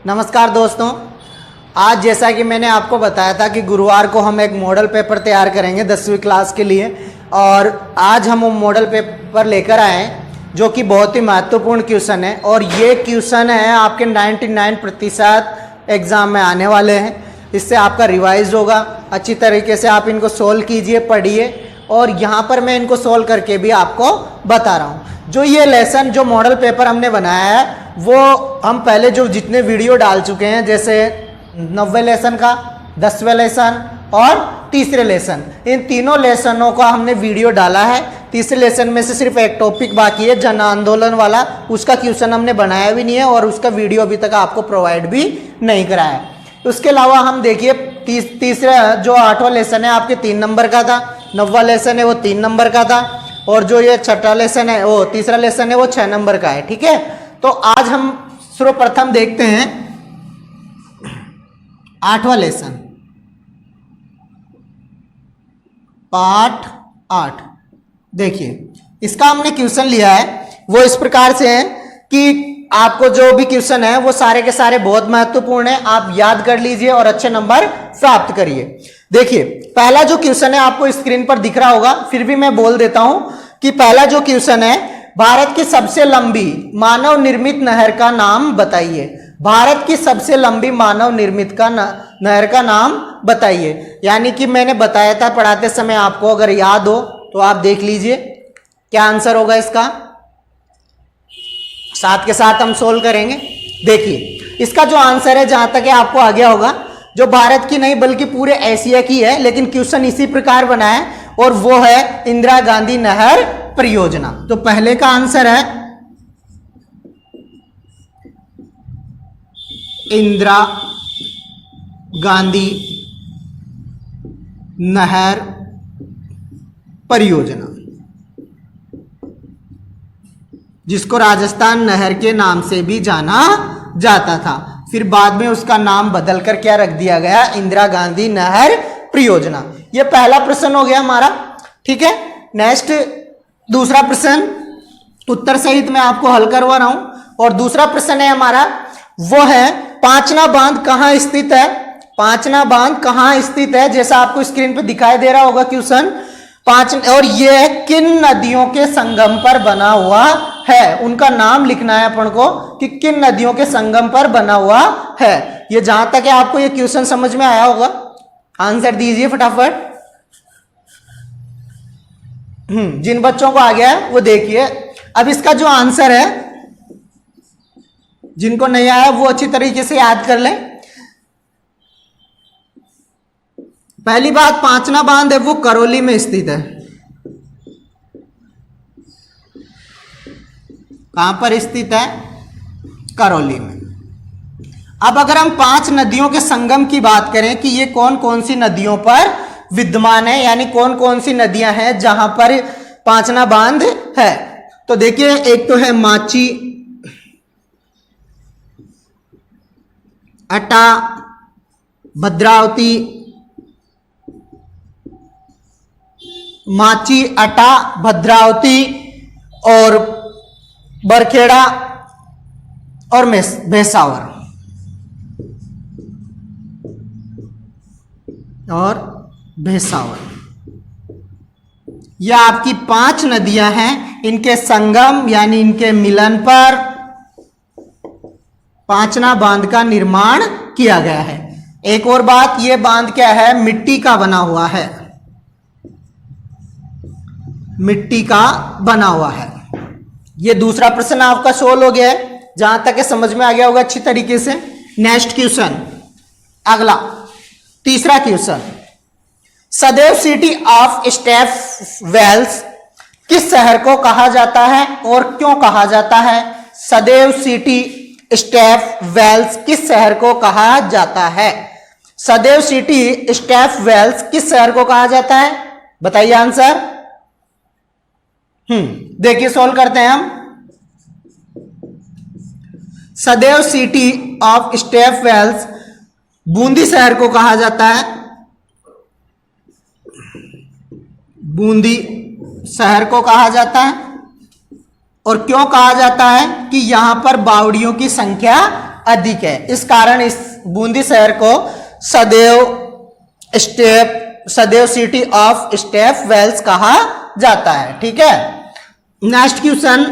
नमस्कार दोस्तों, आज जैसा कि मैंने आपको बताया था कि गुरुवार को हम एक मॉडल पेपर तैयार करेंगे 10वीं क्लास के लिए। और आज हम वो मॉडल पेपर लेकर आए हैं जो कि बहुत ही महत्वपूर्ण क्वेश्चन है। और ये क्वेश्चन है आपके 99% एग्जाम में आने वाले हैं। इससे आपका रिवाइज होगा, अच्छी तरीके से आप इनको सोल्व कीजिए, पढ़िए। और यहाँ पर मैं इनको सोल्व करके भी आपको बता रहा हूँ। जो ये लेसन, जो मॉडल पेपर हमने बनाया है, वो हम पहले जो जितने वीडियो डाल चुके हैं, जैसे 90वें लेसन का, 10वें लेसन और तीसरे लेसन, इन तीनों लेसनों का हमने वीडियो डाला है। तीसरे लेसन में से सिर्फ एक टॉपिक बाकी है, जन आंदोलन वाला। उसका क्वेश्चन हमने बनाया भी नहीं है और उसका वीडियो अभी तक आपको प्रोवाइड भी नहीं कराया है। उसके अलावा हम देखिए तीसरा जो 8वां लेसन है आपके 3 नंबर का था, 9वां लेसन है वो 3 नंबर का था, और जो ये 6ठा लेसन है वो तीसरा लेसन है वो 6 नंबर का है। ठीक है, तो आज हम सर्वप्रथम देखते हैं 8वां लेसन, पाठ 8। देखिए, इसका हमने क्वेश्चन लिया है, वो इस प्रकार से है कि आपको जो भी क्वेश्चन है वो सारे के सारे बहुत महत्वपूर्ण है। आप याद कर लीजिए और अच्छे नंबर प्राप्त करिए। देखिए, पहला जो क्वेश्चन है आपको स्क्रीन पर दिख रहा होगा, फिर भी मैं बोल देता हूं कि पहला जो क्वेश्चन है, भारत की सबसे लंबी मानव निर्मित नहर का नाम बताइए। भारत की सबसे लंबी मानव निर्मित नहर का नाम बताइए। यानी कि मैंने बताया था पढ़ाते समय, आपको अगर याद हो तो आप देख लीजिए क्या आंसर होगा इसका। साथ के साथ हम सोल्व करेंगे। देखिए, इसका जो आंसर है, जहां तक आपको आ गया होगा, जो भारत की नहीं बल्कि पूरे एशिया की है, लेकिन क्वेश्चन इसी प्रकार बना है, और वो है इंदिरा गांधी नहर परियोजना। तो पहले का आंसर है इंदिरा गांधी नहर परियोजना, जिसको राजस्थान नहर के नाम से भी जाना जाता था। फिर बाद में उसका नाम बदलकर क्या रख दिया गया, इंदिरा गांधी नहर परियोजना। यह पहला प्रश्न हो गया हमारा। ठीक है, नेक्स्ट दूसरा प्रश्न उत्तर सहित मैं आपको हल करवा रहा हूं। और दूसरा प्रश्न है हमारा, वो है पांचना बांध कहां स्थित है। पांचना बांध कहां स्थित है, जैसा आपको स्क्रीन पे दिखाई दे रहा होगा क्वेश्चन। और ये किन नदियों के संगम पर बना हुआ है, उनका नाम लिखना है अपन को कि किन नदियों के संगम पर बना हुआ है। ये जहां तक है आपको ये क्वेश्चन समझ में आया होगा, आंसर दीजिए फटाफट। जिन बच्चों को आ गया है वो देखिए। अब इसका जो आंसर है, जिनको नहीं आया वो अच्छी तरीके से याद कर लें। पहली बात, पांचना बांध है वो करौली में स्थित है। कहां पर स्थित है, करौली में। अब अगर हम 5 नदियों के संगम की बात करें कि ये कौन कौन सी नदियों पर विद्यमान है, यानी कौन कौन सी नदियां हैं जहां पर पांचना बांध है, तो देखिए, एक तो है माची, अटा, भद्रावती, माची, अटा, भद्रावती और बरखेड़ा और भैसावर और भैसावर। यह आपकी 5 नदियां हैं। इनके संगम यानी इनके मिलन पर पांचना बांध का निर्माण किया गया है। एक और बात, यह बांध क्या है, मिट्टी का बना हुआ है। मिट्टी का बना हुआ है। यह दूसरा प्रश्न आपका सोल्व हो गया है, जहां तक समझ में आ गया होगा अच्छी तरीके से। नेक्स्ट क्वेश्चन, अगला तीसरा क्वेश्चन, सदैव सिटी ऑफ स्टेप वेल्स किस शहर को कहा जाता है और क्यों कहा जाता है। सदैव सिटी स्टेप वेल्स किस शहर को कहा जाता है। सदैव सिटी स्टेप वेल्स किस शहर को कहा जाता है, बताइए आंसर। देखिए, सोल्व करते हैं हम। सदैव city of step wells Bundi शहर को कहा जाता है। बूंदी शहर को कहा जाता है। और क्यों कहा जाता है कि यहां पर बावड़ियों की संख्या अधिक है। इस कारण इस बूंदी शहर को सदैव सिटी ऑफ स्टेप वेल्स कहा जाता है। ठीक है, नेक्स्ट क्वेश्चन,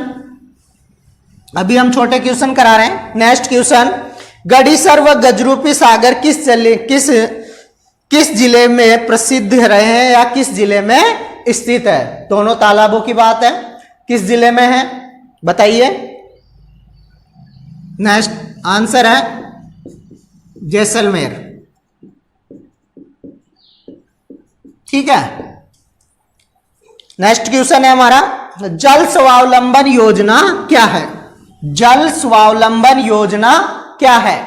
अभी हम छोटे क्वेश्चन करा रहे हैं। नेक्स्ट क्वेश्चन, गढ़ीसर व गजरूपी सागर किस जिले में प्रसिद्ध रहे हैं या किस जिले में स्थित है? दोनों तालाबों की बात है, किस जिले में है बताइए। नेक्स्ट आंसर है जैसलमेर। ठीक है, नेक्स्ट क्वेश्चन है हमारा, जल स्वावलंबन योजना क्या है? जल स्वावलंबन योजना क्या है?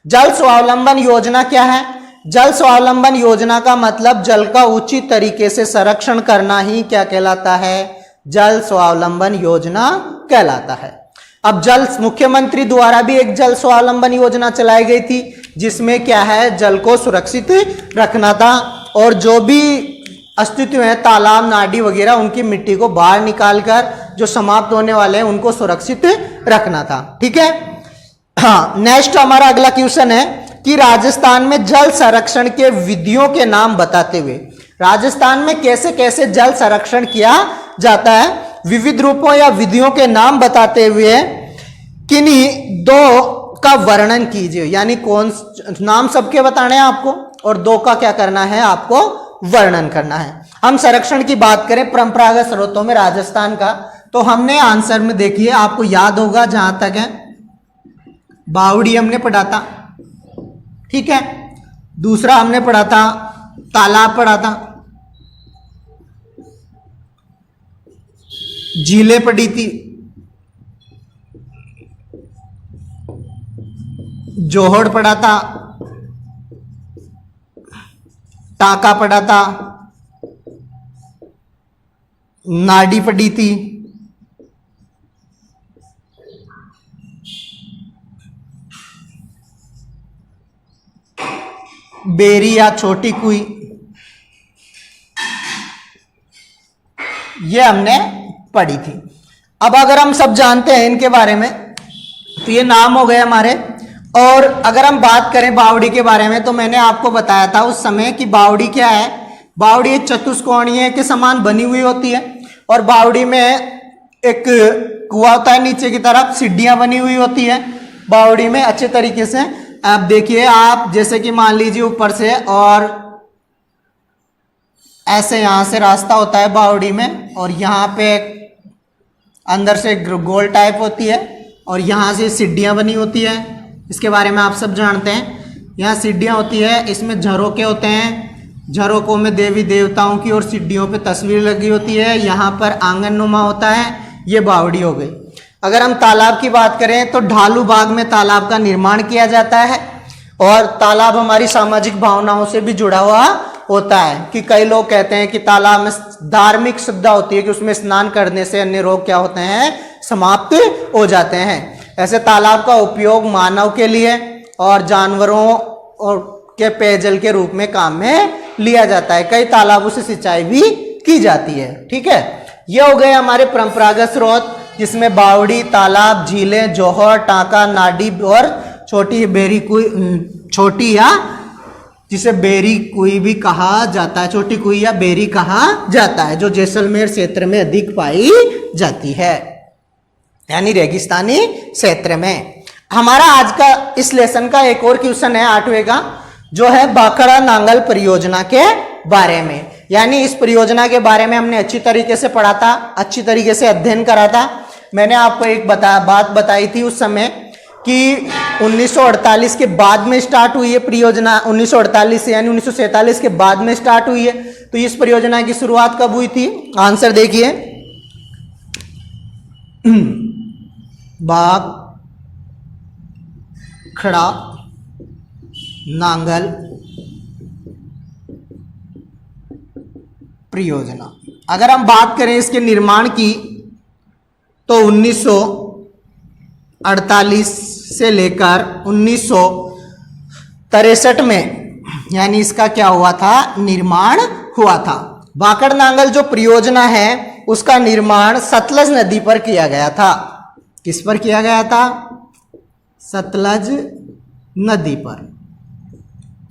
जल स्वावलंबन योजना क्या है? जल स्वावलंबन योजना का मतलब जल का उचित तरीके से संरक्षण करना ही क्या कहलाता है? जल स्वावलंबन योजना कहलाता है। अब जल मुख्यमंत्री द्वारा भी एक जल स्वावलंबन योजना चलाई गई थी, जिसमें क्या है, जल को सुरक्षित रखना था और जो भी अस्तित्व है तालाब नाडी वगैरह उनकी मिट्टी को बाहर निकालकर जो समाप्त होने वाले हैं उनको सुरक्षित रखना था। ठीक है, हाँ। नेक्स्ट हमारा अगला क्वेश्चन है कि राजस्थान में जल संरक्षण के विधियों के नाम बताते हुए, राजस्थान में कैसे कैसे जल संरक्षण किया जाता है, विविध रूपों या विधियों के नाम बताते हुए किन्हीं दो का वर्णन कीजिए। यानी कौन नाम सबके बताने हैं आपको और दो का क्या करना है, आपको वर्णन करना है। हम संरक्षण की बात करें परंपरागत स्रोतों में राजस्थान का, तो हमने आंसर में देखिए, आपको याद होगा जहां तक है, बावड़ी हमने पढ़ा था। ठीक है, दूसरा हमने पढ़ा था तालाब पढ़ा था, झीलें पढ़ी थी, जोहड़ पढ़ा था, टाका पढ़ा था, नाडी पढ़ी थी, बेरी या छोटी कुई, ये हमने पढ़ी थी। अब अगर हम सब जानते हैं इनके बारे में तो ये नाम हो गए हमारे। और अगर हम बात करें बावड़ी के बारे में तो मैंने आपको बताया था उस समय कि बावड़ी क्या है। बावड़ी एक चतुष्कोणीय के समान बनी हुई होती है और बावड़ी में एक कुआं होता है, नीचे की तरफ सीढ़ियां बनी हुई होती है बावड़ी में अच्छे तरीके से। आप देखिए, आप जैसे कि मान लीजिए ऊपर से और ऐसे यहां से रास्ता होता है बावड़ी में और यहाँ पे अंदर से गोल टाइप होती है और यहाँ से सीढ़ियाँ बनी होती है। इसके बारे में आप सब जानते हैं। यहाँ सीढ़ियाँ होती है, इसमें झरोके होते हैं, झरोकों में देवी देवताओं की और सीढ़ियों पे तस्वीर लगी होती है। यहाँ पर आंगननुमा होता है, ये बावड़ी हो गई। अगर हम तालाब की बात करें तो ढालू बाग में तालाब का निर्माण किया जाता है और तालाब हमारी सामाजिक भावनाओं से भी जुड़ा हुआ होता है कि कई लोग कहते हैं कि तालाब में धार्मिक श्रद्धा होती है कि उसमें स्नान करने से अन्य रोग क्या होते हैं, समाप्त हो जाते हैं। ऐसे तालाब का उपयोग मानव के लिए और जानवरों और के पेयजल के रूप में काम में लिया जाता है। कई तालाबों से सिंचाई भी की जाती है। ठीक है, ये हो गए हमारे परंपरागत स्रोत जिसमें बावड़ी, तालाब, झीलें, जोहर, टाका, नाडी और छोटी बेरी कुई, छोटी या जिसे बेरी कुई भी कहा जाता है, छोटी कुई या बेरी कहा जाता है, जो जैसलमेर क्षेत्र में अधिक पाई जाती है, यानी रेगिस्तानी क्षेत्र में। हमारा आज का इस लेसन का एक और क्वेश्चन है 8वें का, जो है बाखड़ा नांगल परियोजना के बारे में। यानी इस परियोजना के बारे में हमने अच्छी तरीके से पढ़ा था, अच्छी तरीके से अध्ययन करा था। मैंने आपको एक बात बताई थी उस समय कि 1948 के बाद में स्टार्ट हुई है परियोजना। 1948 से यानी 1947 के बाद में स्टार्ट हुई है। तो इस परियोजना की शुरुआत कब हुई थी? आंसर देखिए, बाखड़ा नांगल परियोजना। अगर हम बात करें इसके निर्माण की तो 1948 से लेकर 1963 में यानी इसका क्या हुआ था, निर्माण हुआ था। बाखड़ नांगल जो परियोजना है उसका निर्माण सतलज नदी पर किया गया था। किस पर किया गया था? सतलज नदी पर।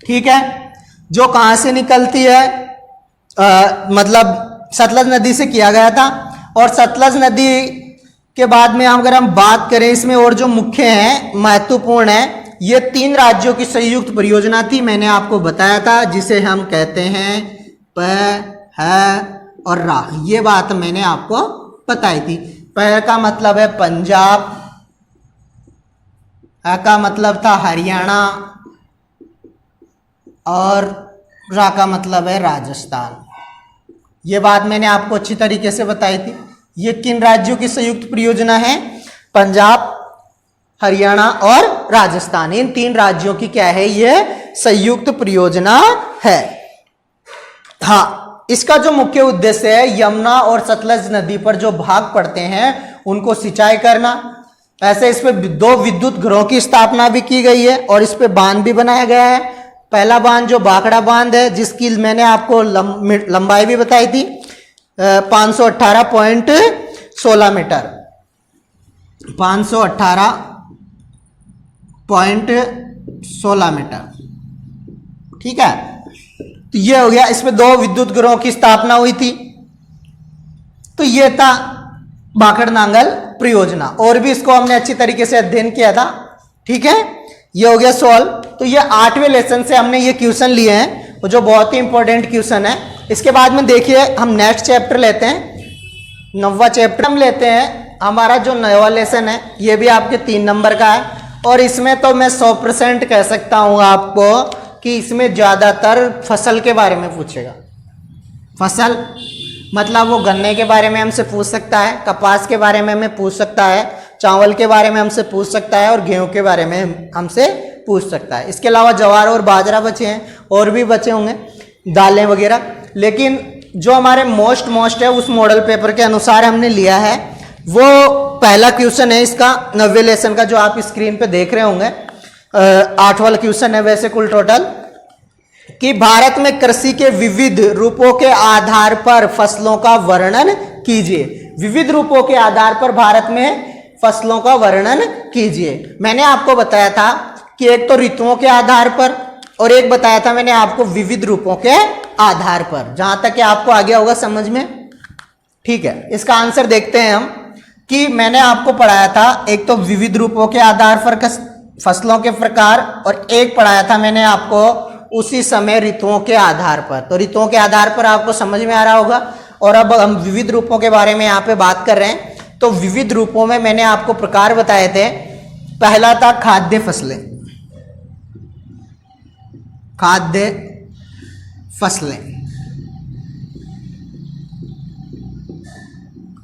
ठीक है, जो कहां से निकलती है, मतलब सतलज नदी से किया गया था। और सतलज नदी के बाद में अगर हम बात करें इसमें और जो मुख्य हैं, महत्वपूर्ण है, ये 3 राज्यों की संयुक्त परियोजना थी, मैंने आपको बताया था, जिसे हम कहते हैं प, है और रा। ये बात मैंने आपको बताई थी। प का मतलब है पंजाब, ह का मतलब था हरियाणा और रा का मतलब है राजस्थान। ये बात मैंने आपको अच्छी तरीके से बताई थी। ये किन राज्यों की संयुक्त परियोजना है? पंजाब, हरियाणा और राजस्थान, इन 3 राज्यों की क्या है? ये संयुक्त परियोजना है। हाँ, इसका जो मुख्य उद्देश्य है, यमुना और सतलज नदी पर जो भाग पड़ते हैं उनको सिंचाई करना। ऐसे इस पे 2 विद्युत घरों की स्थापना भी की गई है और इस पे बांध भी बनाया गया है। पहला बांध जो भाखड़ा बांध है, जिसकी मैंने आपको लंबाई भी बताई थी, 518.16 मीटर, 518.16 मीटर। ठीक है, तो ये हो गया। इसमें 2 विद्युत घरों की स्थापना हुई थी। तो ये था भाखड़ नांगल परियोजना, और भी इसको हमने अच्छी तरीके से अध्ययन किया था। ठीक है, ये हो गया सॉल्व। तो ये 8वें लेसन से हमने ये क्वेश्चन लिए हैं, जो बहुत ही इंपॉर्टेंट क्वेश्चन है। इसके बाद में देखिए हम नेक्स्ट चैप्टर लेते हैं, 9वां चैप्टर हम लेते हैं। हमारा जो 9वां लेसन है ये भी आपके 3 नंबर का है, और इसमें तो मैं 100% कह सकता हूं आपको कि इसमें ज्यादातर फसल के बारे में पूछेगा। फसल मतलब वो गन्ने के बारे में हमसे पूछ सकता है, कपास के बारे में हमें पूछ सकता है, चावल के बारे में हमसे पूछ सकता है, और गेहूं के बारे में हमसे पूछ सकता है। इसके अलावा ज्वार और बाजरा बचे हैं, और भी बचे होंगे दालें वगैरह। लेकिन जो हमारे मोस्ट है उस मॉडल पेपर के अनुसार हमने लिया है, वो पहला क्वेश्चन है इसका 9वें लेसन का, जो आप स्क्रीन पे देख रहे होंगे। 8वां क्वेश्चन है वैसे कुल टोटल, कि भारत में कृषि के विविध रूपों के आधार पर फसलों का वर्णन कीजिए। विविध रूपों के आधार पर भारत में फसलों का वर्णन कीजिए। मैंने आपको बताया था कि एक तो ऋतुओं के आधार पर, और एक बताया था मैंने आपको विविध रूपों के आधार पर। जहां तक कि आपको आ गया होगा समझ में। ठीक है, इसका आंसर देखते हैं हम, कि मैंने आपको पढ़ाया था एक तो विविध रूपों के आधार पर फसलों के प्रकार, और एक पढ़ाया था मैंने आपको उसी समय ऋतुओं के आधार पर। तो ऋतुओं के आधार पर आपको समझ में आ रहा होगा। और अब हम विविध रूपों के बारे में यहाँ पे बात कर रहे हैं। तो विविध रूपों में मैंने आपको प्रकार बताए थे। पहला था खाद्य फसलें, खाद्य फसलें,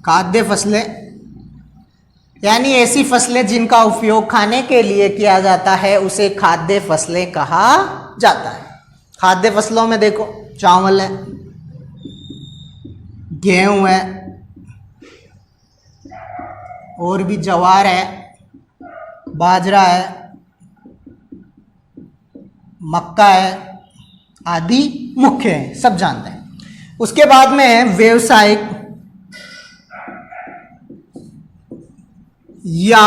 खाद्य फसलें यानी ऐसी फसलें जिनका उपयोग खाने के लिए किया जाता है, उसे खाद्य फसलें कहा जाता है। खाद्य फसलों में देखो, चावल है, गेहूं है, और भी ज्वार है, बाजरा है, मक्का है, आदि मुख्य है, सब जानते हैं। उसके बाद में है व्यावसायिक या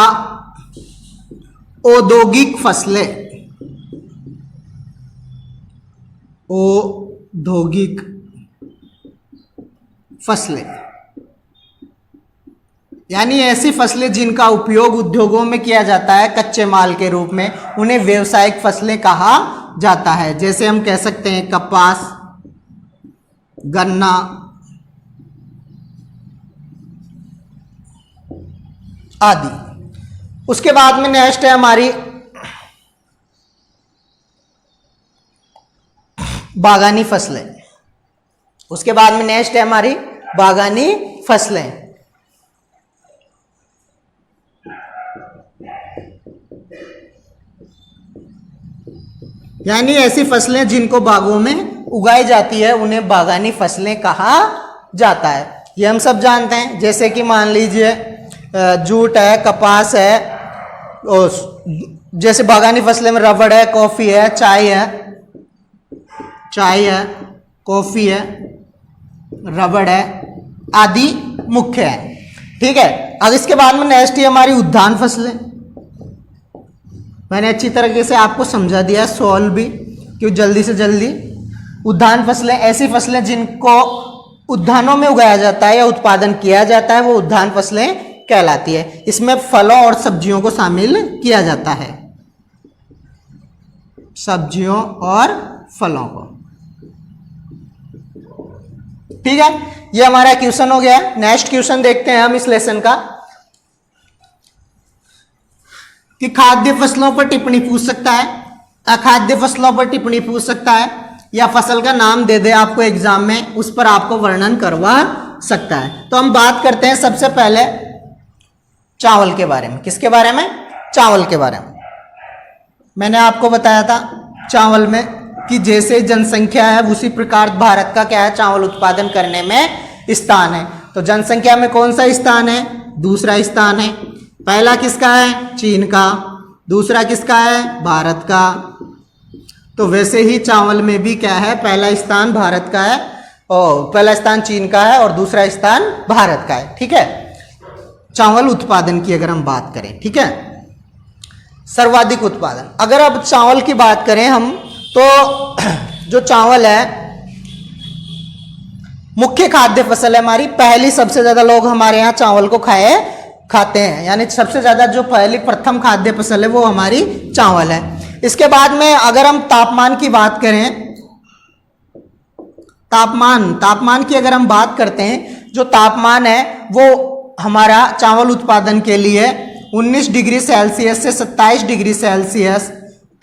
औद्योगिक फसलें, औद्योगिक फसलें यानी ऐसी फसलें जिनका उपयोग उद्योगों में किया जाता है कच्चे माल के रूप में, उन्हें व्यावसायिक फसलें कहा जाता है। जैसे हम कह सकते हैं कपास, गन्ना, आदि। उसके बाद में नेक्स्ट है हमारी बागानी फसलें। उसके बाद में नेक्स्ट है हमारी बागानी फसलें। यानी ऐसी फसलें जिनको बागों में उगाई जाती है, उन्हें बागानी फसलें कहा जाता है। ये हम सब जानते हैं। जैसे कि मान लीजिए जूट है, कपास है, और जैसे बागानी फसलें में रबड़ है, कॉफी है, चाय है, कॉफी है, रबड़ है, आदि मुख्य है। ठीक है, अब इसके बाद में नेक्स्ट है हमारी उद्यान फसलें। मैंने अच्छी तरीके से आपको समझा दिया, सॉल्व भी, क्यों जल्दी से जल्दी। उद्यान फसलें ऐसी फसलें जिनको उद्यानों में उगाया जाता है या उत्पादन किया जाता है, वो उद्यान फसलें कहलाती है। इसमें फलों और सब्जियों को शामिल किया जाता है, सब्जियों और फलों को। ठीक है, ये हमारा क्वेश्चन हो गया। नेक्स्ट क्वेश्चन देखते हैं हम इस लेसन का, कि खाद्य फसलों पर टिप्पणी पूछ सकता है, अखाद्य फसलों पर टिप्पणी पूछ सकता है, या फसल का नाम दे दे आपको एग्जाम में, उस पर आपको वर्णन करवा सकता है। तो हम बात करते हैं सबसे पहले चावल के बारे में। किसके बारे में? चावल के बारे में। मैंने आपको बताया था चावल में कि जैसे जनसंख्या है उसी प्रकार भारत का क्या है, चावल उत्पादन करने में स्थान है। तो जनसंख्या में कौन सा स्थान है? दूसरा स्थान है। पहला किसका है? चीन का। दूसरा किसका है? भारत का। तो वैसे ही चावल में भी क्या है, पहला स्थान भारत का है, और पहला स्थान चीन का है और दूसरा स्थान भारत का है। ठीक है, चावल उत्पादन की अगर हम बात करें, ठीक है, सर्वाधिक उत्पादन। अगर अब चावल की बात करें हम, तो जो चावल है मुख्य खाद्य फसल है हमारी। पहली सबसे ज्यादा लोग हमारे यहाँ चावल को खाते हैं, यानी सबसे ज्यादा जो पहली प्रथम खाद्य फसल है वो हमारी चावल है। इसके बाद में अगर हम तापमान की बात करें, तापमान की अगर हम बात करते हैं, जो तापमान है वो हमारा चावल उत्पादन के लिए 19 डिग्री सेल्सियस से 27 डिग्री सेल्सियस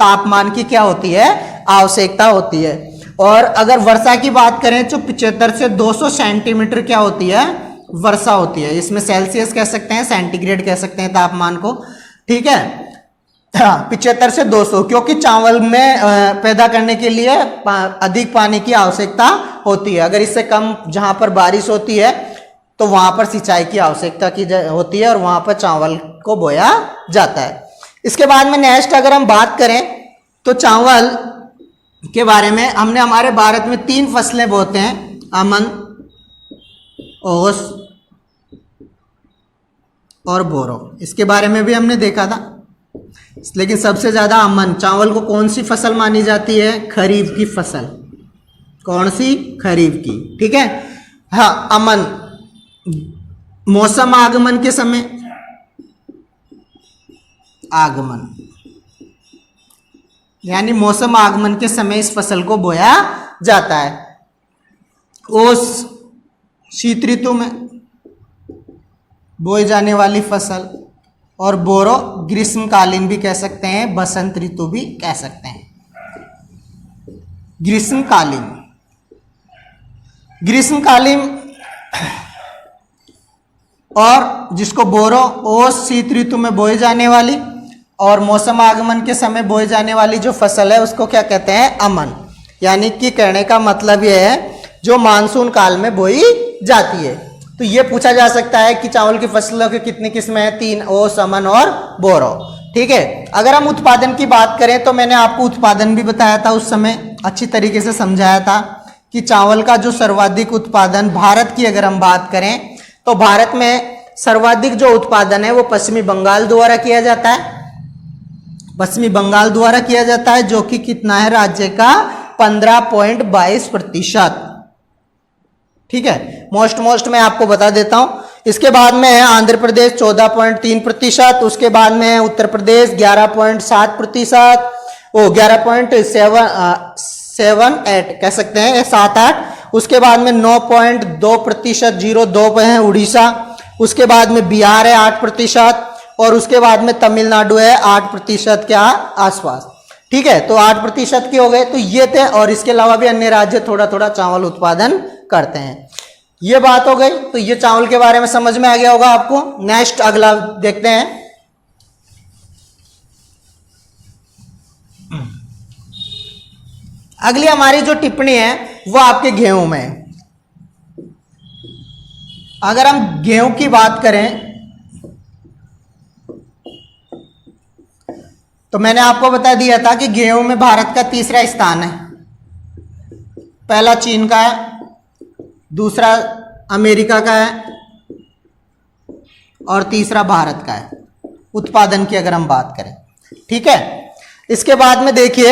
तापमान की क्या होती है, आवश्यकता होती है। और अगर वर्षा की बात करें तो 75 से 200 सेंटीमीटर क्या होती है, वर्षा होती है। इसमें सेल्सियस कह सकते हैं, सेंटीग्रेड कह सकते हैं तापमान को। ठीक है, हाँ, 75 से 200, क्योंकि चावल में पैदा करने के लिए अधिक पानी की आवश्यकता होती है। अगर इससे कम जहां पर बारिश होती है तो वहां पर सिंचाई की आवश्यकता की होती है और वहां पर चावल को बोया जाता है। इसके बाद में नेक्स्ट अगर हम बात करें तो चावल के बारे में, हमने हमारे भारत में 3 फसलें बोते हैं, अमन, ओस और बोरो। इसके बारे में भी हमने देखा था, लेकिन सबसे ज्यादा अमन, चावल को कौन सी फसल मानी जाती है, खरीफ की फसल। कौन सी? खरीफ की। ठीक है, हाँ, अमन मौसम आगमन के समय, आगमन यानी मौसम आगमन के समय इस फसल को बोया जाता है। ओस शीत ऋतु में बोई जाने वाली फसल, और बोरो ग्रीष्मकालीन भी कह सकते हैं, बसंत ऋतु भी कह सकते हैं। ग्रीष्मकालीन और जिसको बोरो, ओस शीत ऋतु में बोई जाने वाली और मौसम आगमन के समय बोई जाने वाली जो फसल है उसको क्या कहते हैं, अमन। यानी कि कहने का मतलब यह है जो मानसून काल में बोई जाती है। तो ये पूछा जा सकता है कि चावल की फसलों की कितनी किस्में हैं, 3, ओस, अमन और बोरो। ठीक है, अगर हम उत्पादन की बात करें तो मैंने आपको उत्पादन भी बताया था, उस समय अच्छी तरीके से समझाया था कि चावल का जो सर्वाधिक उत्पादन भारत की अगर हम बात करें तो भारत में सर्वाधिक जो उत्पादन है वो पश्चिमी बंगाल द्वारा किया जाता है। पश्चिमी बंगाल द्वारा किया जाता है, जो कि कितना है, राज्य का 15.22%। ठीक है, मोस्ट मैं आपको बता देता हूं। इसके बाद में है आंध्र प्रदेश 14.3%, उसके बाद में है उत्तर प्रदेश 11.7%, वो 11.78 कह सकते हैं, 7-8। उसके बाद में 9.2%, 0.2 पे है उड़ीसा। उसके बाद में बिहार है 8%, और उसके बाद में तमिलनाडु है 8% के आसपास। ठीक है, तो 8% के हो गए। तो ये थे, और इसके अलावा भी अन्य राज्य थोड़ा थोड़ा चावल उत्पादन करते हैं। ये बात हो गई, तो ये चावल के बारे में समझ में आ गया होगा आपको। नेक्स्ट अगला देखते हैं। अगली हमारी जो टिप्पणी है वो आपके गेहूं में है। अगर हम गेहूं की बात करें तो मैंने आपको बता दिया था कि गेहूं में भारत का 3रा स्थान है। पहला चीन का है, दूसरा अमेरिका का है और तीसरा भारत का है, उत्पादन की अगर हम बात करें। ठीक है, इसके बाद में देखिए,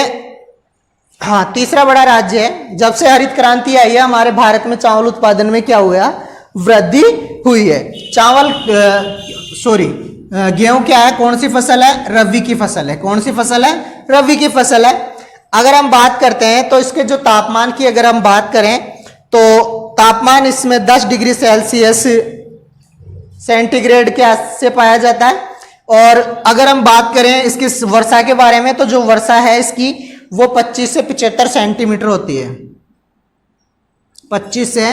हाँ, तीसरा बड़ा राज्य है। जब से हरित क्रांति आई है हमारे भारत में चावल उत्पादन में क्या हुआ, वृद्धि हुई है। चावल गेहूं क्या है, कौन सी फसल है, रबी की फसल है। कौन सी फसल है, रबी की फसल है। अगर हम बात करते हैं तो इसके जो तापमान की अगर हम बात करें तो तापमान इसमें 10 डिग्री सेल्सियस सेंटीग्रेड के आस से पाया जाता है। और अगर हम बात करें इसकी वर्षा के बारे में तो जो वर्षा है इसकी वो 25 से 75 सेंटीमीटर होती है। 25 से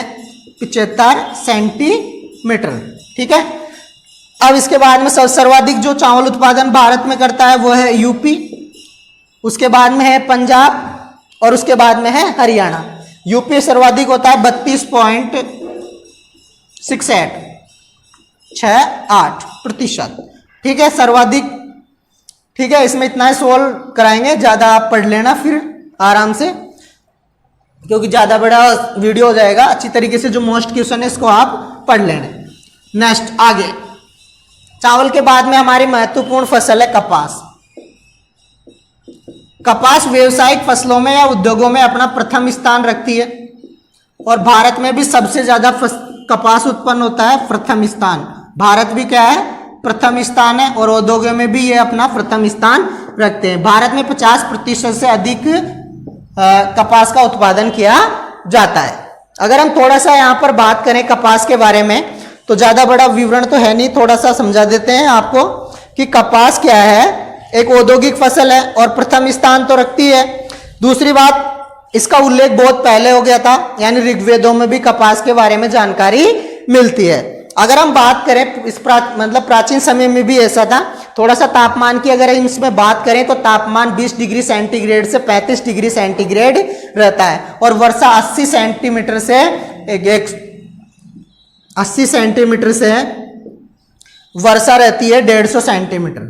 75 सेंटीमीटर, ठीक है। अब इसके बाद में सर्वाधिक जो चावल उत्पादन भारत में करता है वो है यूपी, उसके बाद में है पंजाब और उसके बाद में है हरियाणा। यूपी सर्वाधिक होता है 32.68%, ठीक है, सर्वाधिक, ठीक है। इसमें इतना ही सोल्व कराएंगे, ज्यादा आप पढ़ लेना फिर आराम से, क्योंकि ज्यादा बड़ा वीडियो हो जाएगा। अच्छी तरीके से जो मोस्ट क्वेश्चन है इसको आप पढ़ लेना। नेक्स्ट आगे, चावल के बाद में हमारी महत्वपूर्ण फसल है कपास। कपास व्यावसायिक फसलों में या उद्योगों में अपना प्रथम स्थान रखती है और भारत में भी सबसे ज्यादा कपास उत्पन्न होता है, प्रथम स्थान। भारत भी क्या है, प्रथम स्थान है और उद्योगों में भी ये अपना प्रथम स्थान रखते हैं। भारत में 50% से अधिक कपास का उत्पादन किया जाता है। अगर हम थोड़ा सा यहाँ पर बात करें कपास के बारे में तो ज्यादा बड़ा विवरण तो है नहीं, थोड़ा सा समझा देते हैं आपको कि कपास क्या है। एक औद्योगिक फसल है और प्रथम स्थान तो रखती है। दूसरी बात, इसका उल्लेख बहुत पहले हो गया था, यानी ऋग्वेदों में भी कपास के बारे में जानकारी मिलती है। अगर हम बात करें इस प्राचीन समय में भी ऐसा था। थोड़ा सा तापमान की अगर हम इसमें बात करें तो तापमान 20 डिग्री सेंटीग्रेड से 35 डिग्री सेंटीग्रेड रहता है और वर्षा 80 सेंटीमीटर से 80 सेंटीमीटर से वर्षा रहती है 150 सेंटीमीटर,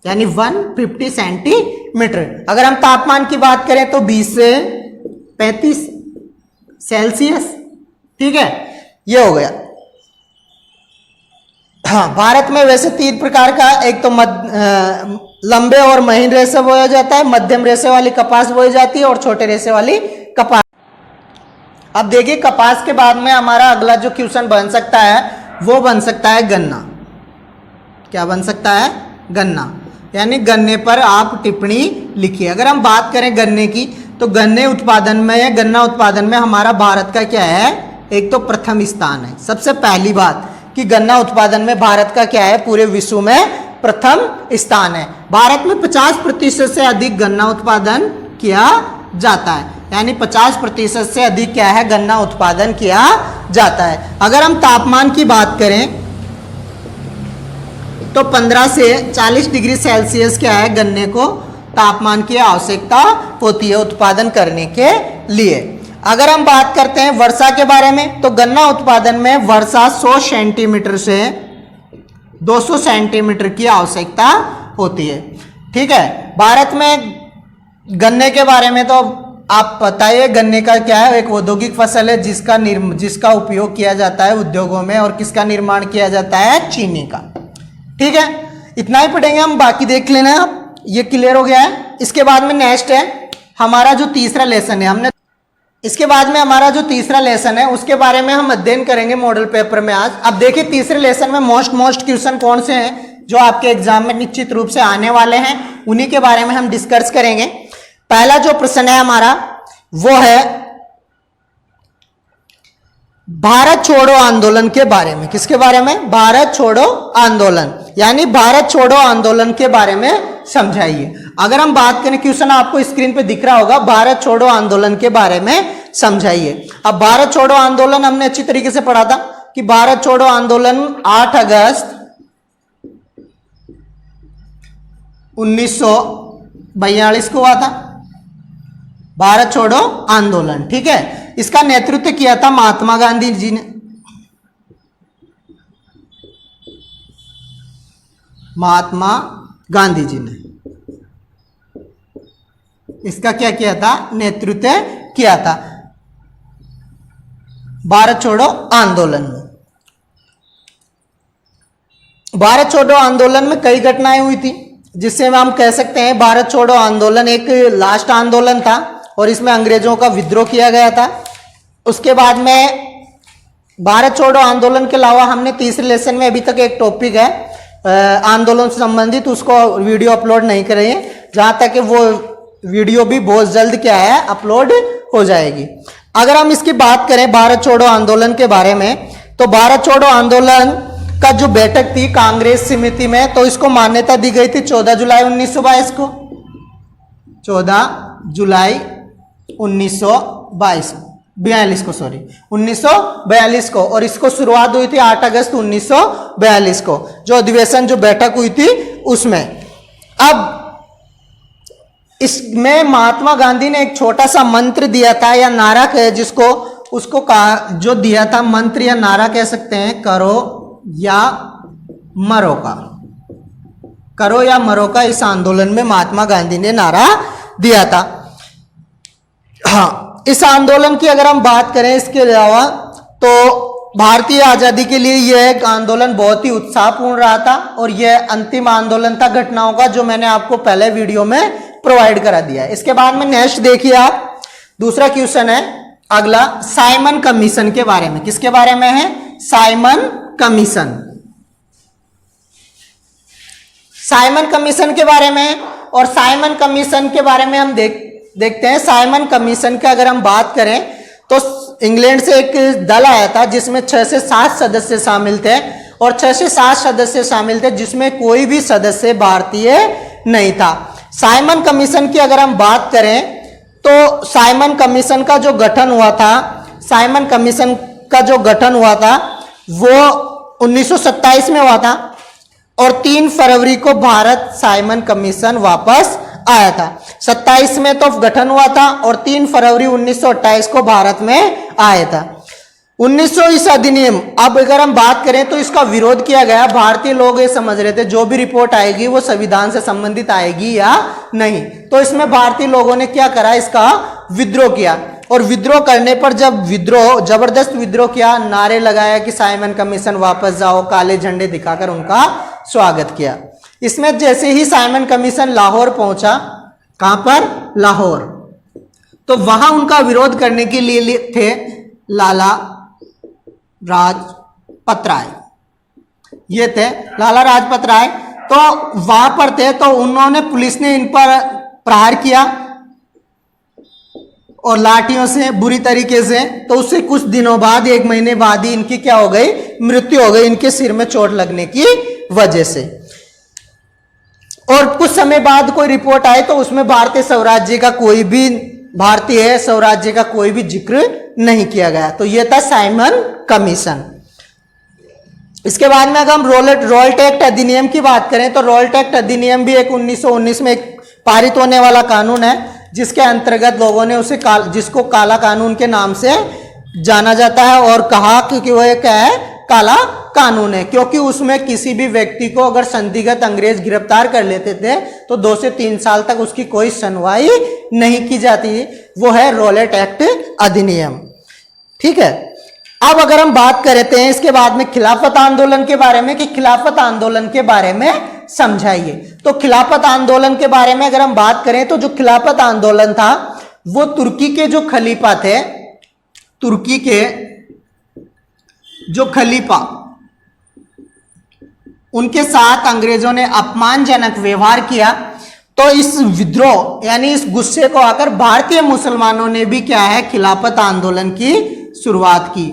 यानी 150 सेंटीमीटर। अगर हम तापमान की बात करें तो 20 से 35 सेल्सियस, ठीक है, ये हो गया। हाँ, भारत में वैसे 3 प्रकार का, एक तो लंबे और महीन रेशे बोया जाता है, मध्यम रेशे वाली कपास बोई जाती है और छोटे रेशे वाली कपास। अब देखिए, कपास के बाद में हमारा अगला जो क्वेश्चन बन सकता है वो बन सकता है गन्ना। क्या बन सकता है, गन्ना, यानी गन्ने पर आप टिप्पणी लिखिए। अगर हम बात करें गन्ने की तो गन्ना उत्पादन में हमारा भारत का क्या है, एक तो प्रथम स्थान है। सबसे पहली बात कि गन्ना उत्पादन में भारत का क्या है, पूरे विश्व में प्रथम स्थान है। भारत में 50% से अधिक गन्ना उत्पादन किया जाता है, यानी 50% से अधिक क्या है, गन्ना उत्पादन किया जाता है। अगर हम तापमान की बात करें तो 15 से 40 डिग्री सेल्सियस क्या है, गन्ने को तापमान की आवश्यकता होती है उत्पादन करने के लिए। अगर हम बात करते हैं वर्षा के बारे में तो गन्ना उत्पादन में वर्षा 100 सेंटीमीटर से 200 सेंटीमीटर की आवश्यकता होती है, ठीक है। भारत में गन्ने के बारे में तो आप बताइए, गन्ने का क्या है, एक औद्योगिक फसल है जिसका उपयोग किया जाता है उद्योगों में और किसका निर्माण किया जाता है, चीनी का, ठीक है। इतना ही पढ़ेंगे हम, बाकी देख लेना आप, ये क्लियर हो गया है। इसके बाद में नेक्स्ट है हमारा जो तीसरा लेसन है, इसके बाद में हमारा जो तीसरा लेसन है उसके बारे में हम अध्ययन करेंगे मॉडल पेपर में आज। अब देखिए, तीसरे लेसन में मोस्ट क्वेश्चन कौन से हैं जो आपके एग्जाम में निश्चित रूप से आने वाले हैं, उन्हीं के बारे में हम डिस्कस करेंगे। पहला जो प्रश्न है हमारा वो है भारत छोड़ो आंदोलन के बारे में। किसके बारे में, भारत छोड़ो आंदोलन, यानी भारत छोड़ो आंदोलन के बारे में समझाइए। अगर हम बात करें, क्वेश्चन आपको स्क्रीन पे दिख रहा होगा, भारत छोड़ो आंदोलन के बारे में समझाइए। अब भारत छोड़ो आंदोलन हमने अच्छी तरीके से पढ़ा था कि भारत छोड़ो आंदोलन 8 अगस्त 1942 को हुआ था, भारत छोड़ो आंदोलन, ठीक है। इसका नेतृत्व किया था महात्मा गांधी जी ने। महात्मा गांधी जी ने इसका क्या किया था, नेतृत्व किया था भारत छोड़ो आंदोलन में। भारत छोड़ो आंदोलन में कई घटनाएं हुई थी। जिससे हम कह सकते हैं भारत छोड़ो आंदोलन एक लास्ट आंदोलन था और इसमें अंग्रेजों का विद्रोह किया गया था। उसके बाद में भारत छोड़ो आंदोलन के अलावा हमने तीसरे लेसन में अभी तक एक टॉपिक है आंदोलन से संबंधित, उसको वीडियो अपलोड नहीं करे, जहां तक कि वो वीडियो भी बहुत जल्द क्या है अपलोड हो जाएगी। अगर हम इसकी बात करें भारत छोड़ो आंदोलन के बारे में, तो भारत छोड़ो आंदोलन का जो बैठक थी कांग्रेस समिति में, तो इसको मान्यता दी गई थी 14 जुलाई 1922 को, 14 जुलाई 1942 को, सॉरी 1942 को, और इसको शुरुआत हुई थी 8 अगस्त 1942 को, जो अधिवेशन जो बैठक हुई थी उसमें। अब इसमें महात्मा गांधी ने एक छोटा सा मंत्र दिया था या नारा कहे जिसको, उसको कहा, जो दिया था मंत्र या नारा कह सकते हैं, करो या मरो का, करो या मरो का, इस आंदोलन में महात्मा गांधी ने नारा दिया था। हाँ, इस आंदोलन की अगर हम बात करें इसके अलावा, तो भारतीय आजादी के लिए यह आंदोलन बहुत ही उत्साहपूर्ण रहा था और यह अंतिम आंदोलन था घटनाओं का, जो मैंने आपको पहले वीडियो में प्रोवाइड करा दिया है। इसके बाद में नेक्स्ट देखिए आप, दूसरा क्वेश्चन है अगला साइमन कमीशन के बारे में। किसके बारे में है? Simon commission. साइमन कमीशन के बारे में, और साइमन कमीशन के बारे में हम देखते हैं। साइमन कमीशन की अगर हम बात करें तो इंग्लैंड से एक दल आया था जिसमें 6 से 7 सदस्य शामिल थे, और 6 से 7 सदस्य शामिल थे जिसमें कोई भी सदस्य भारतीय नहीं था। साइमन कमीशन की अगर हम बात करें तो साइमन कमीशन का जो गठन हुआ था, साइमन कमीशन का जो गठन हुआ था वो 1927 में हुआ था, और 3 फरवरी को भारत साइमन कमीशन वापस आया था। 27 में तो गठन हुआ था और 3 फरवरी 1928 को भारत में आया था। 1900 इस अधिनियम, अब अगर हम बात करें तो इसका विरोध किया गया। भारतीय लोग ये समझ रहे थे जो भी रिपोर्ट आएगी वो संविधान से संबंधित आएगी या नहीं, तो इसमें भारतीय लोगों ने क्या करा, इसका विद्रोह किया। और विद्रोह करने पर जब जबरदस्त विद्रोह किया, नारे लगाया कि साइमन कमीशन वापस जाओ, काले झंडे दिखाकर उनका स्वागत किया। इसमें जैसे ही साइमन कमीशन लाहौर पहुंचा, कहां पर? लाहौर, तो वहां उनका विरोध करने के लिए थे लाला राजपत राय, ये थे लाला राजपत राय, तो वहां पर थे। तो उन्होंने, पुलिस ने इन पर प्रहार किया और लाठियों से बुरी तरीके से। तो उससे कुछ दिनों बाद, 1 महीने बाद ही इनकी क्या हो गई, मृत्यु हो गई, इनके सिर में चोट लगने की वजह से। और कुछ समय बाद कोई रिपोर्ट आई तो उसमें भारतीय स्वराज्य का कोई भी, भारतीय स्वराज्य का कोई भी जिक्र नहीं किया गया। तो यह था साइमन कमीशन। इसके बाद में अगर हम रॉयल टैक्ट अधिनियम की बात करें तो रॉयल टैक्ट अधिनियम भी एक 1919 में एक पारित होने वाला कानून है, जिसके अंतर्गत लोगों ने उसे जिसको काला कानून के नाम से जाना जाता है, और कहा क्योंकि वह क्या है, काला कानून है, क्योंकि उसमें किसी भी व्यक्ति को अगर संदिग्ध अंग्रेज गिरफ्तार कर लेते थे तो 2 से 3 साल तक उसकी कोई सुनवाई नहीं की जाती। वो है रॉलेट एक्ट अधिनियम। ठीक है, अब अगर हम बात करते हैं इसके बाद में खिलाफत आंदोलन के बारे में, कि खिलाफत आंदोलन के बारे में समझाइए। तो खिलाफत आंदोलन के बारे में अगर हम बात करें तो जो खिलाफत आंदोलन था वो तुर्की के जो खलीफा थे, तुर्की के जो खलीफा, उनके साथ अंग्रेजों ने अपमानजनक व्यवहार किया। तो इस विद्रोह यानी इस गुस्से को आकर भारतीय मुसलमानों ने भी क्या है, खिलाफत आंदोलन की शुरुआत की।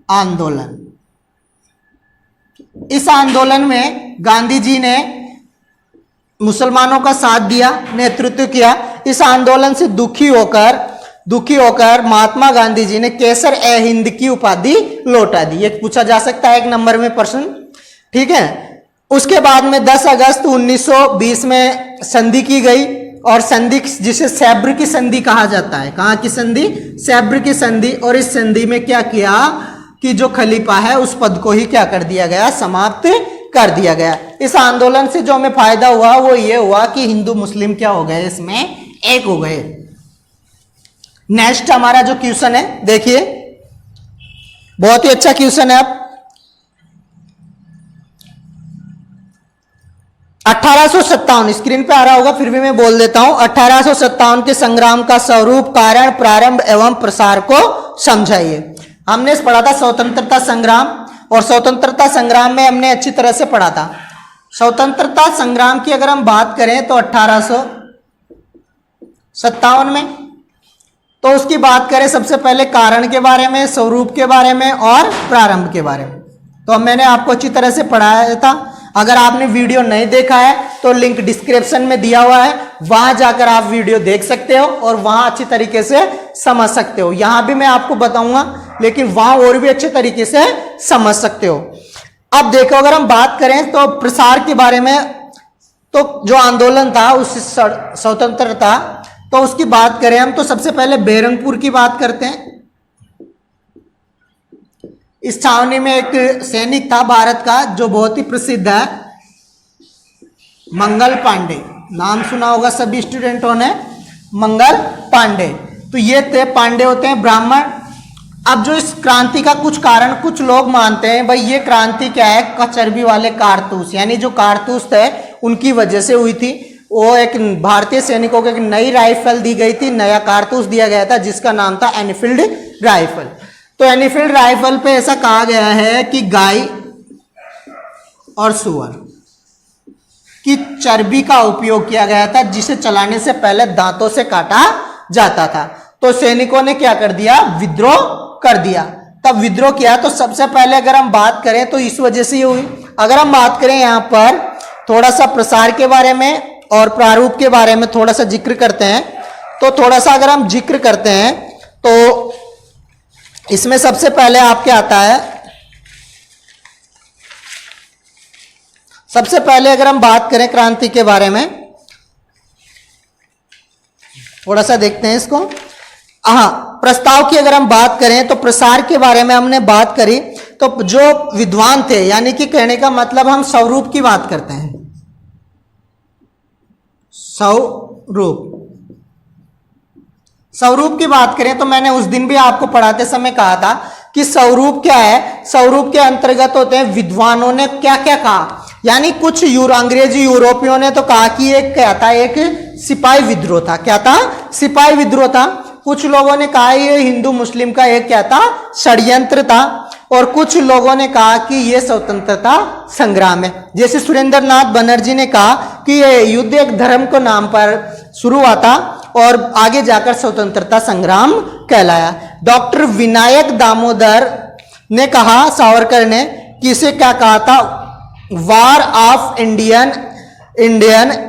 आंदोलन, इस आंदोलन में गांधी जी ने मुसलमानों का साथ दिया, नेतृत्व किया। इस आंदोलन से दुखी होकर महात्मा गांधी जी ने केसर ए हिंद की उपाधि लौटा दी। ये पूछा जा सकता है 1 नंबर में प्रश्न। ठीक है, उसके बाद में 10 अगस्त 1920 में संधि की गई, और संधि जिसे सैब्र की संधि कहा जाता है। कहां की संधि? सैब्र की संधि। और इस संधि में क्या किया कि जो खलीफा है उस पद को ही क्या कर दिया गया, समाप्त कर दिया गया। इस आंदोलन से जो हमें फायदा हुआ वो ये हुआ कि हिंदू मुस्लिम क्या हो गए, इसमें एक हो गए। नेक्स्ट हमारा जो क्वेश्चन है, देखिए बहुत ही अच्छा क्वेश्चन है। अब 1857 स्क्रीन पे आ रहा होगा, फिर भी मैं बोल देता हूं। 1857 के संग्राम का स्वरूप, कारण, प्रारंभ एवं प्रसार को समझाइए। हमने पढ़ा था स्वतंत्रता संग्राम, और स्वतंत्रता संग्राम में हमने अच्छी तरह से पढ़ा था। स्वतंत्रता संग्राम की अगर हम बात करें तो 1857 में, तो उसकी बात करें सबसे पहले कारण के बारे में, स्वरूप के बारे में और प्रारंभ के बारे में, तो मैंने आपको अच्छी तरह से पढ़ाया था। अगर आपने वीडियो नहीं देखा है तो लिंक डिस्क्रिप्शन में दिया हुआ है, वहां जाकर आप वीडियो देख सकते हो और वहां अच्छी तरीके से समझ सकते हो। यहां भी मैं आपको बताऊंगा, लेकिन वहां और भी अच्छे तरीके से समझ सकते हो। अब देखो, अगर हम बात करें तो प्रसार के बारे में, तो जो आंदोलन था उस स्वतंत्रता, तो उसकी बात करें हम तो सबसे पहले बेरंगपुर की बात करते हैं। इस छावनी में एक सैनिक था भारत का जो बहुत ही प्रसिद्ध है, मंगल पांडे। नाम सुना होगा सभी स्टूडेंटों ने, मंगल पांडे। तो ये थे, पांडे होते हैं ब्राह्मण। अब जो इस क्रांति का कुछ कारण कुछ लोग मानते हैं, भाई ये क्रांति क्या है, कचरबी वाले कारतूस, यानी जो कारतूस थे उनकी वजह से हुई थी। वो एक भारतीय सैनिकों को एक नई राइफल दी गई थी, नया कारतूस दिया गया था जिसका नाम था एनफील्ड राइफल। तो एनफील्ड राइफल पे ऐसा कहा गया है कि गाय और सुअर की चर्बी का उपयोग किया गया था, जिसे चलाने से पहले दांतों से काटा जाता था। तो सैनिकों ने क्या कर दिया, विद्रोह कर दिया। तब विद्रोह किया तो सबसे पहले अगर हम बात करें तो इस वजह से हुई। अगर हम बात करें यहाँ पर थोड़ा सा प्रसार के बारे में और प्रारूप के बारे में थोड़ा सा जिक्र करते हैं, तो थोड़ा सा अगर हम जिक्र करते हैं तो इसमें सबसे पहले आपके आता है, सबसे पहले अगर हम बात करें क्रांति के बारे में, थोड़ा सा देखते हैं इसको। हाँ, प्रस्ताव की अगर हम बात करें तो प्रसार के बारे में हमने बात करी, तो जो विद्वान थे, यानी कि कहने का मतलब हम स्वरूप की बात करते हैं, स्वरूप की बात करें तो मैंने उस दिन भी आपको पढ़ाते समय कहा था कि स्वरूप क्या है। स्वरूप के अंतर्गत होते हैं विद्वानों ने क्या क्या कहा, यानी कुछ अंग्रेजी यूरोपियों ने तो कहा कि एक क्या था, एक सिपाही विद्रोह था। क्या था, सिपाही विद्रोह था। कुछ लोगों ने कहा ये हिंदू मुस्लिम का एक क्या था, षड्यंत्र था। और कुछ लोगों ने कहा कि यह स्वतंत्रता संग्राम है। जैसे सुरेंद्रनाथ बनर्जी ने कहा कि यह युद्ध एक धर्म को नाम पर शुरू हुआ था और आगे जाकर स्वतंत्रता संग्राम कहलाया। डॉक्टर विनायक दामोदर ने कहा, सावरकर ने, कि इसे क्या कहा था, वार ऑफ इंडियन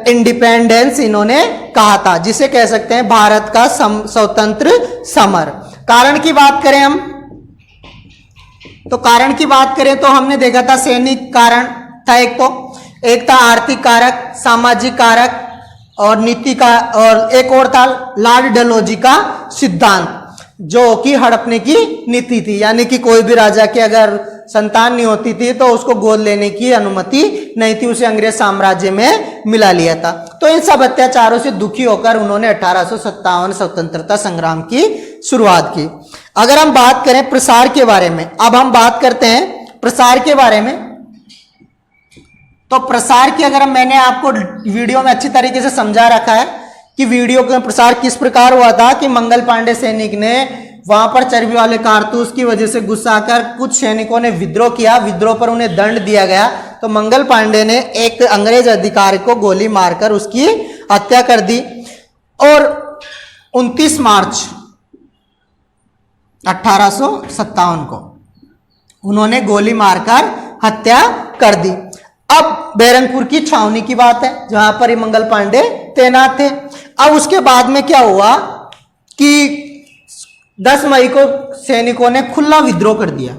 इंडिपेंडेंस इन्होंने कहा था, जिसे कह सकते हैं भारत का स्वतंत्र समर। कारण की बात करें हम तो कारण की बात करें तो हमने देखा था सैनिक कारण था, एक था आर्थिक कारक, सामाजिक कारक और नीति का, और एक और था लॉर्ड डलहौजी का सिद्धांत, जो कि हड़पने की नीति थी, यानी कि कोई भी राजा की अगर संतान नहीं होती थी तो उसको गोद लेने की अनुमति नहीं थी, उसे अंग्रेज साम्राज्य में मिला लिया था। तो इन सब अत्याचारों से दुखी होकर उन्होंने 1857 स्वतंत्रता संग्राम की शुरुआत की। अगर हम बात करें प्रसार के बारे में, अब हम बात करते हैं प्रसार के बारे में। तो प्रसार की अगर मैंने आपको वीडियो में अच्छी तरीके से समझा रखा है कि वीडियो का प्रसार किस प्रकार हुआ था, कि मंगल पांडे सैनिक ने वहां पर चर्बी वाले कारतूस की वजह से गुस्सा आकर कुछ सैनिकों ने विद्रोह किया, विद्रोह पर उन्हें दंड दिया गया। तो मंगल पांडे ने एक अंग्रेज अधिकारी को गोली मारकर उसकी हत्या कर दी और 29 मार्च 1857 को उन्होंने गोली मारकर हत्या कर दी। अब बैरंगपुर की छावनी की बात है जहां पर ये मंगल पांडे तैनात थे। अब उसके बाद में क्या हुआ कि 10 मई को सैनिकों ने खुला विद्रोह कर दिया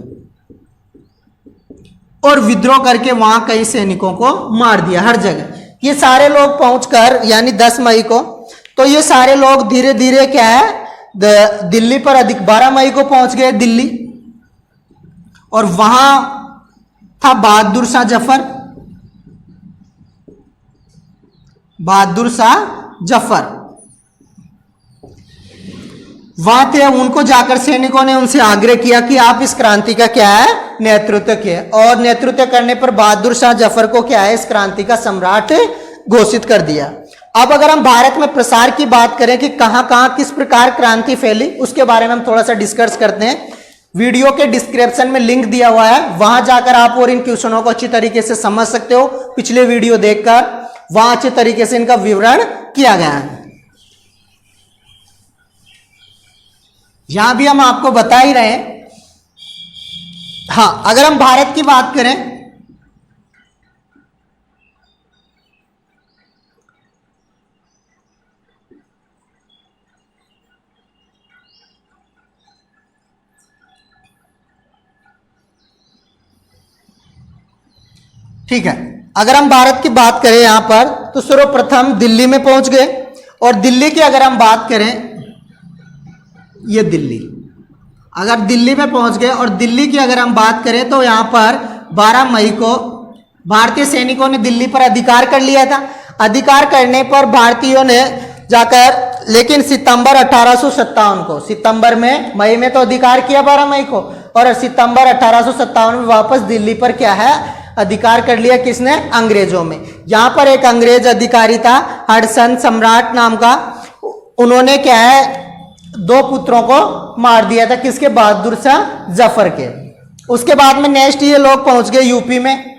और विद्रोह करके वहां कई सैनिकों को मार दिया हर जगह। ये सारे लोग पहुंचकर, यानी 10 मई को, तो ये सारे लोग धीरे धीरे क्या है दिल्ली पर 12 मई को पहुंच गए दिल्ली, और वहां था बहादुर शाह जफर, वहां थे। उनको जाकर सैनिकों ने उनसे आग्रह किया कि आप इस क्रांति का क्या है नेतृत्व किया और नेतृत्व करने पर बहादुर शाह जफर को क्या है, इस क्रांति का सम्राट घोषित कर दिया। अब अगर हम भारत में प्रसार की बात करें कि कहां कहां किस प्रकार क्रांति फैली, उसके बारे में हम थोड़ा सा डिस्कस करते हैं। वीडियो के डिस्क्रिप्शन में लिंक दिया हुआ है, वहां जाकर आप और इन क्वेश्चनों को अच्छी तरीके से समझ सकते हो। पिछले वीडियो देखकर वहां अच्छे तरीके से इनका विवरण किया गया है। यहां भी हम आपको बता ही रहे हैं। हाँ, अगर हम भारत की बात करें, ठीक है, अगर हम भारत की बात करें यहां पर तो सर्वप्रथम दिल्ली में पहुंच गए। और दिल्ली की अगर हम बात करें, ये दिल्ली, अगर दिल्ली में पहुंच गए और दिल्ली की अगर हम बात करें तो यहां पर 12 मई को भारतीय सैनिकों ने दिल्ली पर अधिकार कर लिया था। अधिकार करने पर भारतीयों ने जाकर, लेकिन सितंबर 1857 को, सितंबर में, मई में तो अधिकार किया 12 मई को, और सितंबर 1857 में वापस दिल्ली पर क्या है, अधिकार कर लिया। किसने? अंग्रेजों में। यहां पर एक अंग्रेज अधिकारी था हडसन सम्राट नाम का, उन्होंने क्या है, 2 पुत्रों को मार दिया था। किसके? बहादुर शाह जफर के। उसके बाद में नेक्स्ट ये लोग पहुंच गए यूपी में।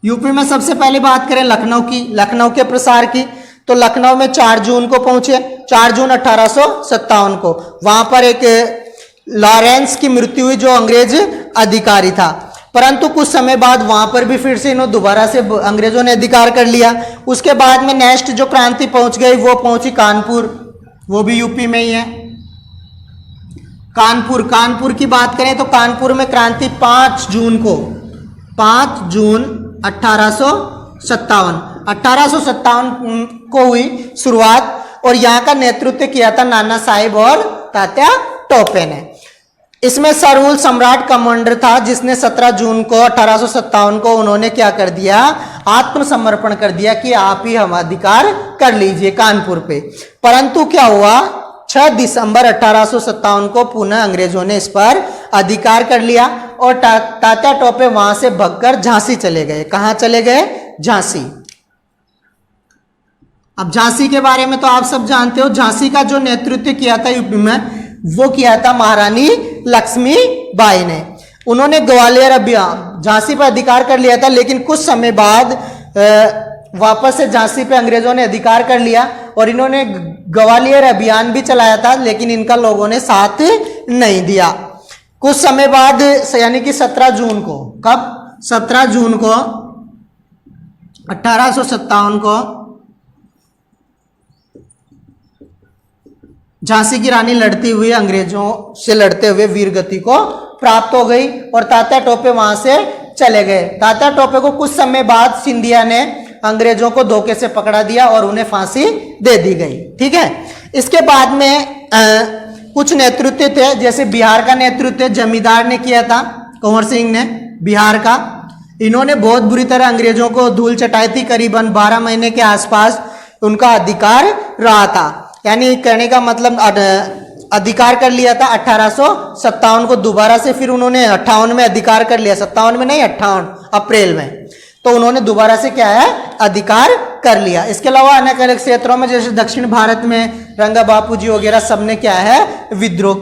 यूपी में सबसे पहले बात करें लखनऊ की, लखनऊ के प्रसार की, तो लखनऊ में 4 जून को पहुंचे, 4 जून 1857 को। वहां पर एक लॉरेंस की मृत्यु हुई जो अंग्रेज अधिकारी था, परंतु कुछ समय बाद वहां पर भी फिर से इन्होंने दोबारा से अंग्रेजों ने अधिकार कर लिया। उसके बाद में नेक्स्ट जो क्रांति पहुंच गई वो पहुंची कानपुर, वो भी यूपी में ही है। कानपुर, कानपुर की बात करें तो कानपुर में क्रांति 5 जून को, 5 जून 1857 को हुई शुरुआत, और यहाँ का नेतृत्व किया था नाना साहिब और तात्या टोपे ने। इसमें सरहुल सम्राट कमांडर था, जिसने 17 जून को 1857 को उन्होंने क्या कर दिया, आत्मसमर्पण कर दिया कि आप ही हम अधिकार कर लीजिए कानपुर पे। परंतु क्या हुआ, 6 दिसंबर 1857 को पुनः अंग्रेजों ने इस पर अधिकार कर लिया और तात्या टोपे वहां से भगकर झांसी चले गए। कहां चले गए? झांसी। अब झांसी के बारे में तो आप सब जानते हो। झांसी का जो नेतृत्व किया था यूपी में, वो किया था महारानी लक्ष्मीबाई ने। उन्होंने ग्वालियर अभियान, झांसी पर अधिकार कर लिया था, लेकिन कुछ समय बाद वापस से झांसी पे अंग्रेजों ने अधिकार कर लिया और इन्होंने ग्वालियर अभियान भी चलाया था, लेकिन इनका लोगों ने साथ नहीं दिया। कुछ समय बाद, यानी कि 17 जून को, कब? 17 जून को 1857 को झांसी की रानी लड़ती हुई अंग्रेजों से लड़ते हुए वीर गति को प्राप्त हो गई और तात्या टोपे वहां से चले गए। तात्या टोपे को कुछ समय बाद सिंधिया ने अंग्रेजों को धोखे से पकड़ा दिया और उन्हें फांसी दे दी गई। ठीक है, इसके बाद में कुछ नेतृत्व थे, जैसे बिहार का नेतृत्व जमींदार ने किया था, कंवर सिंह ने, बिहार का। इन्होंने बहुत बुरी तरह अंग्रेजों को धूल चटाई थी। करीबन 12 महीने के आसपास उनका अधिकार रहा था, यानी कहने का मतलब अधिकार कर लिया था 1857 को दोबारा से, फिर उन्होंने 58 में अधिकार कर लिया, 57 में नहीं, 58 अप्रैल में, तो उन्होंने दोबारा से क्या है, अधिकार कर लिया। इसके अलावा अनेक अलग क्षेत्रों में, जैसे दक्षिण भारत में रंगा बापू जी वगैरह सबने क्या है, विद्रोह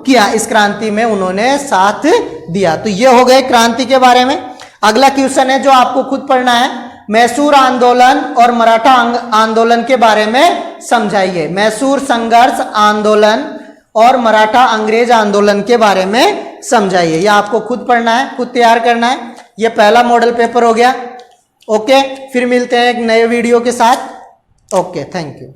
किया। इस क्रांति में उन्होंने साथ दिया। तो ये हो गए क्रांति के बारे में। अगला क्वेश्चन है जो आपको खुद पढ़ना है, मैसूर आंदोलन और मराठा आंदोलन के बारे में समझाइए। मैसूर संघर्ष आंदोलन और मराठा अंग्रेज आंदोलन के बारे में समझाइए। यह आपको खुद पढ़ना है, खुद तैयार करना है। यह पहला मॉडल पेपर हो गया। ओके, फिर मिलते हैं एक नए वीडियो के साथ। Okay, thank you.